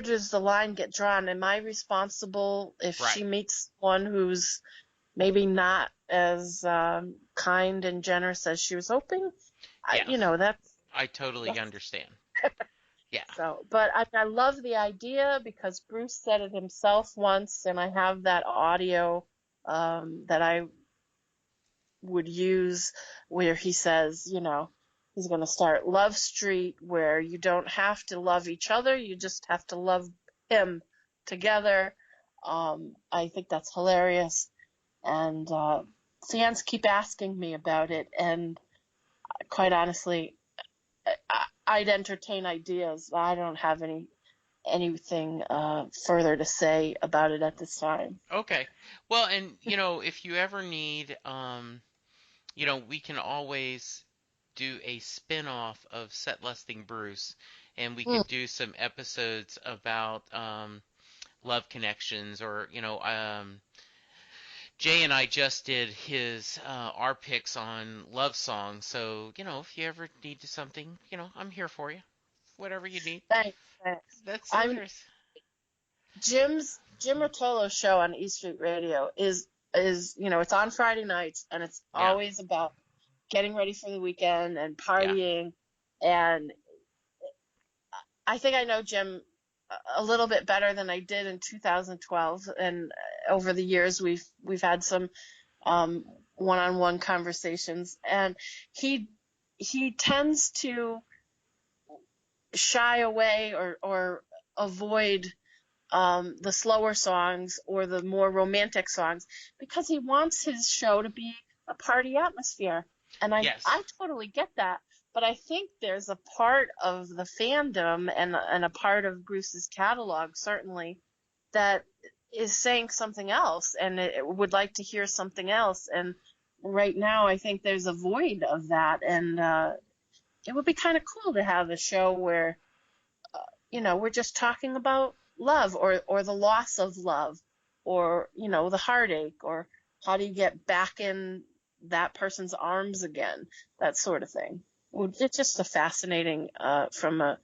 does the line get drawn? Am I responsible if Right. she meets one who's maybe not as kind and generous as she was hoping? Yeah. That's I totally understand. Yeah. so. But I love the idea because Bruce said it himself once, and I have that audio that I would use where he says, he's going to start Love Street, where you don't have to love each other, you just have to love him together. I think that's hilarious. And fans keep asking me about it, and quite honestly, I'd entertain ideas. I don't have anything further to say about it at this time. Okay. Well, and if you ever need, we can always do a spin-off of Set Listing Bruce, and we Hmm. could do some episodes about love connections, or Jay and I just did his our picks on love songs. So, if you ever need something, I'm here for you. Whatever you need. Thanks, thanks. That's I'm there's Jim Mottola show on E Street Radio is it's on Friday nights, and it's Yeah. always about getting ready for the weekend and Yeah. partying. And I think I know Jim a little bit better than I did in 2012. And over the years, we've had some one-on-one conversations, and he tends to shy away or avoid the slower songs or the more romantic songs because he wants his show to be a party atmosphere. And I Yes. totally get that. But I think there's a part of the fandom and a part of Bruce's catalog, certainly, that is saying something else and it would like to hear something else. And right now, I think there's a void of that. And it would be kind of cool to have a show where we're just talking about love or the loss of love. or, the heartache, or how do you get back in that person's arms again, that sort of thing. It's just a fascinating from a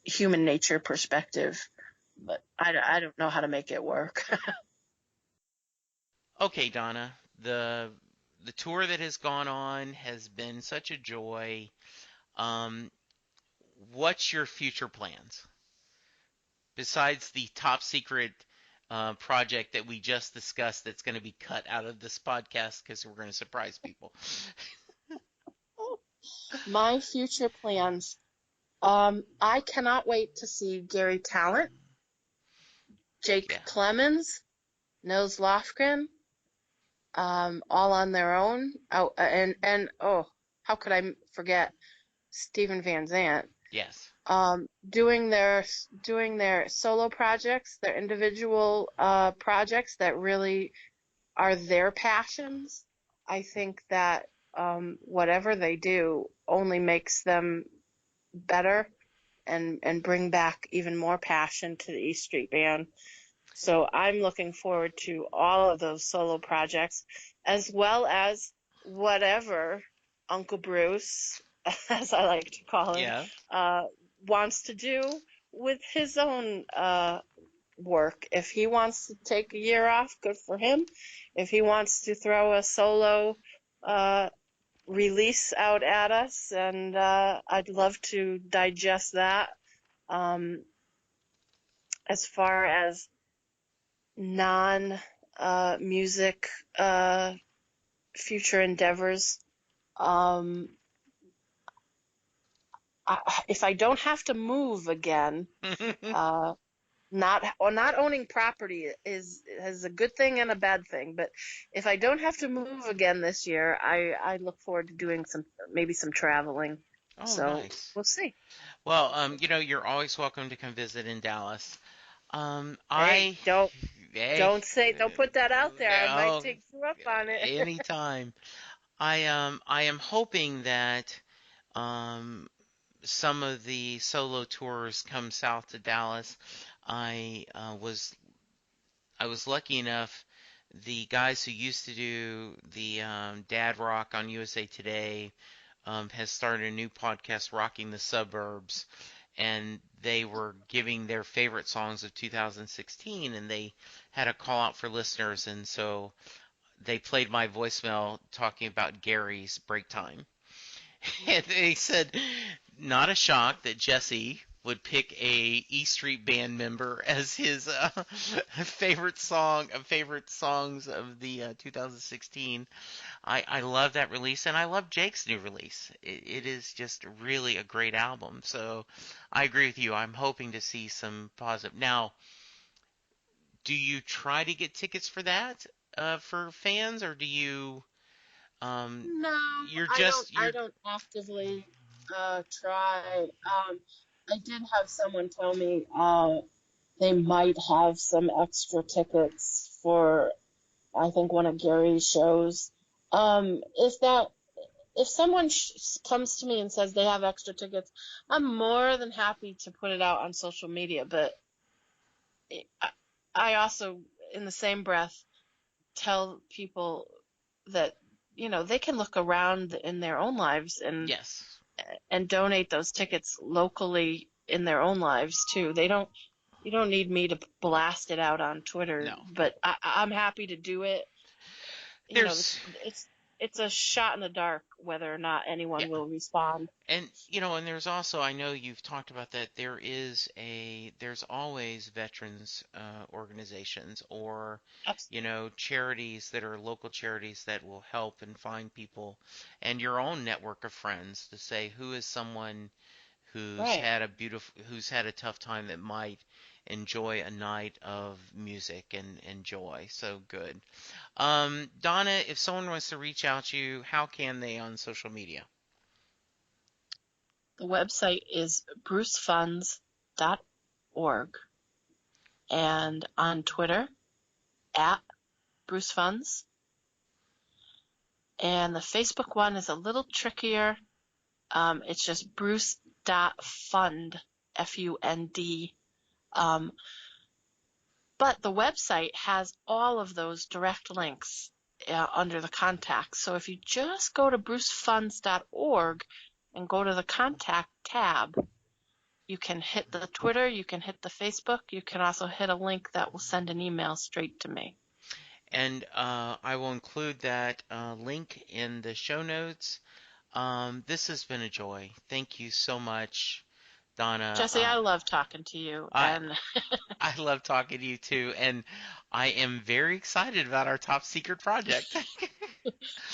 human nature perspective, but I don't know how to make it work. Okay, Donna, the tour that has gone on has been such a joy. Um, what's your future plans besides the top secret project that we just discussed that's going to be cut out of this podcast because we're going to surprise people? My future plans. I cannot wait to see Gary Talent, Jake Yeah. Clemens, Nils Lofgren, all on their own. Oh, and oh, how could I forget Stephen Van Zandt? Yes. Doing their solo projects, their individual projects that really are their passions. I think that whatever they do only makes them better and bring back even more passion to the E Street Band. So I'm looking forward to all of those solo projects, as well as whatever Uncle Bruce, as I like to call him, Yeah. wants to do with his own work. If he wants to take a year off, good for him. If he wants to throw a solo release out at us, and I'd love to digest that. As far as non-music future endeavors, um, if I don't have to move again, uh, not owning property is a good thing and a bad thing. But if I don't have to move again this year, I look forward to doing maybe some traveling. Oh, So nice. we'll see. Well, you're always welcome to come visit in Dallas. Hey, Hey, don't put that out there. I might no, take you up on it. anytime. I am hoping that um, some of the solo tours come south to Dallas. I was lucky enough. The guys who used to do the Dad Rock on USA Today has started a new podcast, Rocking the Suburbs, and they were giving their favorite songs of 2016, and they had a call out for listeners, and so they played my voicemail talking about Gary's Break Time. And they said, not a shock that Jesse would pick a E Street Band member as his favorite songs of the 2016. I love that release, and I love Jake's new release. It is just really a great album. So I agree with you. I'm hoping to see some positive. Now, do you try to get tickets for that for fans, or do you No, you're I don't. just I you're don't actively try. I did have someone tell me they might have some extra tickets for, I think, one of Gary's shows. If that if someone comes to me and says they have extra tickets, I'm more than happy to put it out on social media. But I I also, in the same breath, tell people that they can look around in their own lives yes. and donate those tickets locally in their own lives too. You don't need me to blast it out on Twitter, No. but I'm happy to do it. There's It's a shot in the dark whether or not yeah. anyone will respond. And there's also, I know you've talked about that, there's always veterans organizations or, Abs- charities that are local charities that will help and find people, and your own network of friends to say who is someone Right. who's had a tough time that might enjoy a night of music and joy. So good. Donna, if someone wants to reach out to you, how can they on social media? The website is brucefunds.org, and on Twitter at brucefunds. And the Facebook one is a little trickier. It's just bruce.fund, Fund. Um, But the website has all of those direct links under the contacts. So if you just go to brucefunds.org and go to the contact tab, you can hit the Twitter, you can hit the Facebook, you can also hit a link that will send an email straight to me. And I will include that link in the show notes. This has been a joy. Thank you so much, Donna. Jesse, I love talking to you, I and I love talking to you too, and I am very excited about our top secret project.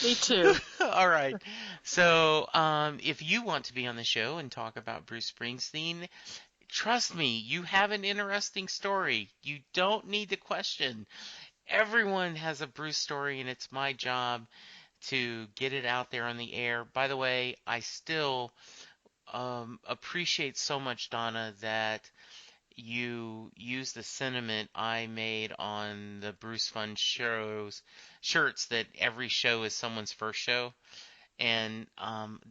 me too. All right. So, if you want to be on the show and talk about Bruce Springsteen, trust me, you have an interesting story. You don't need to question. Everyone has a Bruce story, and it's my job to get it out there on the air. By the way, I still appreciate so much, Donna, that you use the sentiment I made on the Bruce Fun shirts that every show is someone's first show. And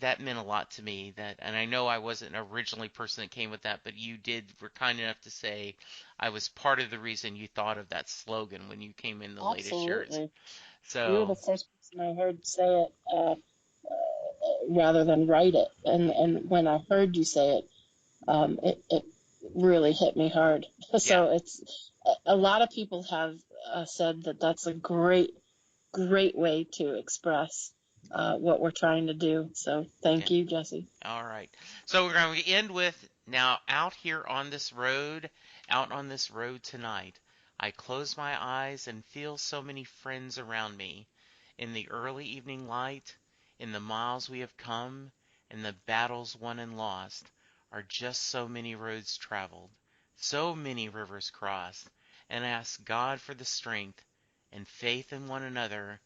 that meant a lot to me. And I know I wasn't originally the person that came with that, but you were kind enough to say I was part of the reason you thought of that slogan when you came in the latest shirts. Absolutely. You were So the first person I heard say it rather than write it. And when I heard you say it, it really hit me hard. yeah, So it's a lot of people have said that that's a great way to express what we're trying to do. So yeah. thank you, Jesse. All right. So we're going to end with now out on this road tonight. I close my eyes and feel so many friends around me. In the early evening light, in the miles we have come, in the battles won and lost, are just so many roads traveled, so many rivers crossed, and I ask God for the strength and faith in one another,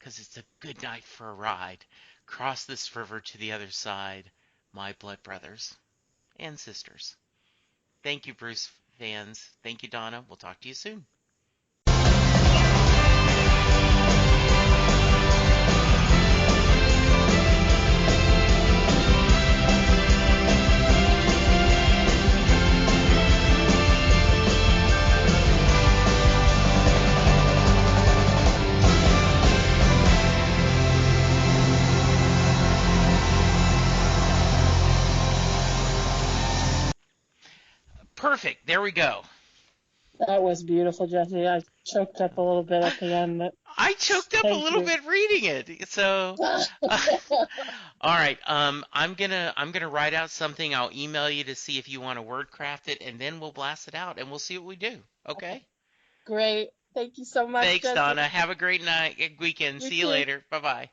'cause it's a good night for a ride. Cross this river to the other side, my blood brothers and sisters. Thank you, Bruce fans. Thank you, Donna. We'll talk to you soon. Perfect. There we go. That was beautiful, Jesse. I choked up a little bit at the end, but I choked up a thank little you. bit reading it. So, all right. I'm gonna write out something. I'll email you to see if you want to word craft it, and then we'll blast it out, and we'll see what we do. Okay. Great. Thank you so much, Thanks, Jesse. Donna. Have a great night, weekend. You See you too. later. Bye bye.